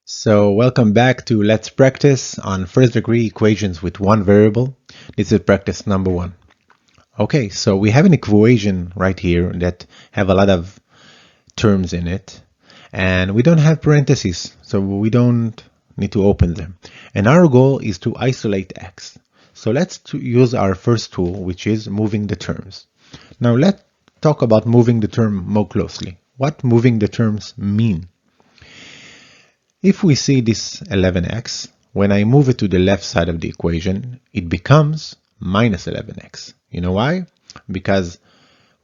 So welcome back to Let's Practice on first degree equations with one variable. This is practice number 1. Okay, so we have an equation right here that have a lot of terms in it, and we don't have parentheses, so we don't need to open them. And our goal is to isolate x. So let's use our first tool, which is moving the terms. Now let's talk about moving the term more closely. What moving the terms mean? If we see this 11x, when I move it to the left side of the equation, it becomes minus 11x. You know why? Because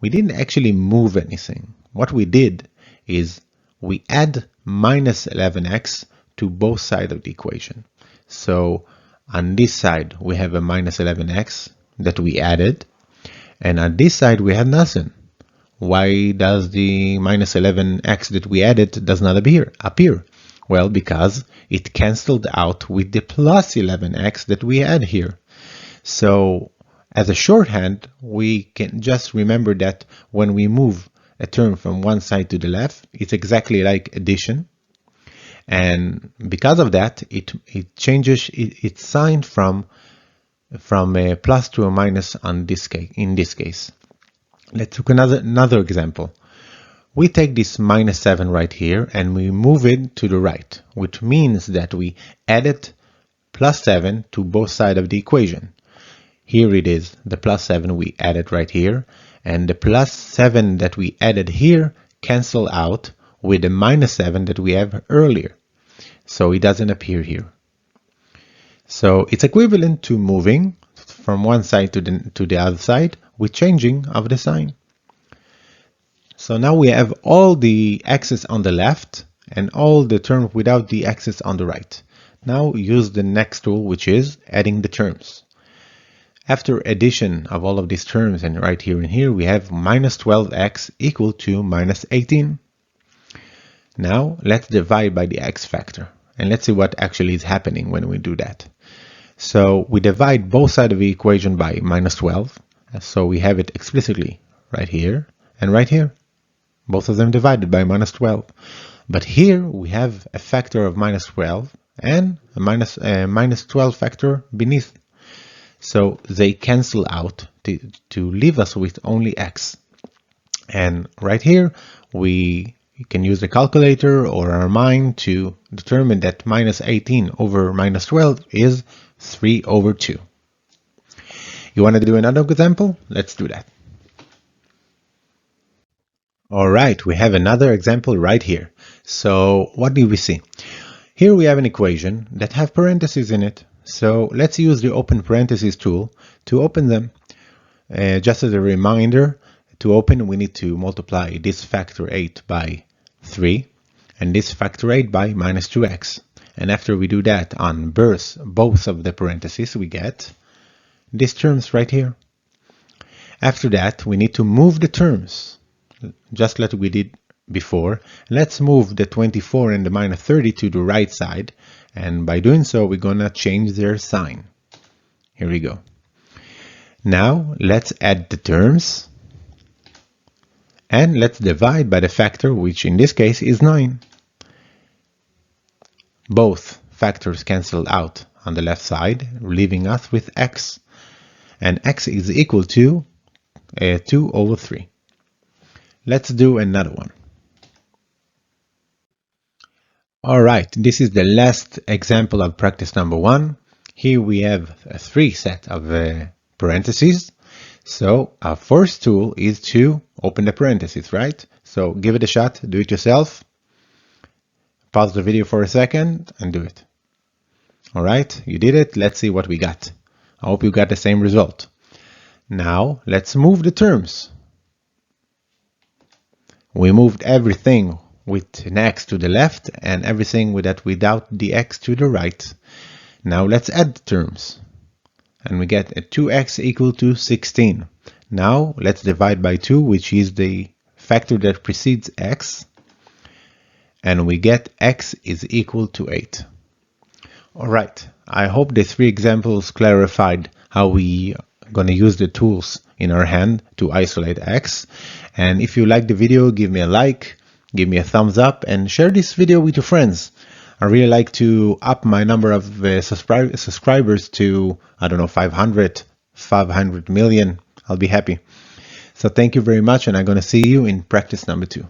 we didn't actually move anything. What we did is we add minus 11x to both sides of the equation. So on this side, we have a minus 11x that we added, and on this side, we had nothing. Why does the minus 11x that we added does not appear? Well, because it canceled out with the plus 11x that we add here. So as a shorthand, we can just remember that when we move a term from one side to the left, it's exactly like addition. And because of that, it changes its sign from a plus to a minus in this case. Let's take another example. We take this minus 7 right here and we move it to the right, which means that we added plus 7 to both sides of the equation. Here it is, the plus 7 we added right here, and the plus 7 that we added here cancel out with the minus 7 that we have earlier. So it doesn't appear here. So it's equivalent to moving from one side to the other side with changing of the sign. So now we have all the x's on the left and all the terms without the x's on the right. Now use the next tool, which is adding the terms. After addition of all of these terms, and right here and here, we have minus 12x equal to minus 18. Now let's divide by the x factor, and let's see what actually is happening when we do that. So we divide both sides of the equation by minus 12, so we have it explicitly right here and right here. Both of them divided by minus 12. But here we have a factor of minus 12 and a minus 12 factor beneath. So they cancel out to leave us with only x. And right here, we can use the calculator or our mind to determine that minus 18 over minus 12 is 3 over 2. You want to do another example? Let's do that. All right, we have another example right here. So what do we see? Here we have an equation that have parentheses in it. So let's use the open parentheses tool to open them. Just as a reminder, to open we need to multiply this factor 8 by 3 and this factor 8 by minus 2x. And after we do that on both of the parentheses, we get these terms right here. After that, we need to move the terms, just like we did before. Let's move the 24 and the minus 30 to the right side, and by doing so we're gonna change their sign. Here we go. Now let's add the terms and let's divide by the factor, which in this case is 9. Both factors cancel out on the left side, leaving us with x, and x is equal to 2 over 3. Let's do another one. All right, this is the last example of practice number 1. Here we have a 3 set of parentheses. So our first tool is to open the parentheses, right? So give it a shot, do it yourself. Pause the video for a second and do it. All right, you did it. Let's see what we got. I hope you got the same result. Now let's move the terms. We moved everything with an x to the left and everything without the x to the right. Now let's add the terms. And we get a 2x equal to 16. Now let's divide by 2, which is the factor that precedes x. And we get x is equal to 8. Alright, I hope the 3 examples clarified how we gonna use the tools in our hand to isolate x. And if you like the video, give me a like, give me a thumbs up, and share this video with your friends. I really like to up my number of subscribers to, I don't know, 500 million. I'll be happy. So thank you very much, and I'm going to see you in practice number 2.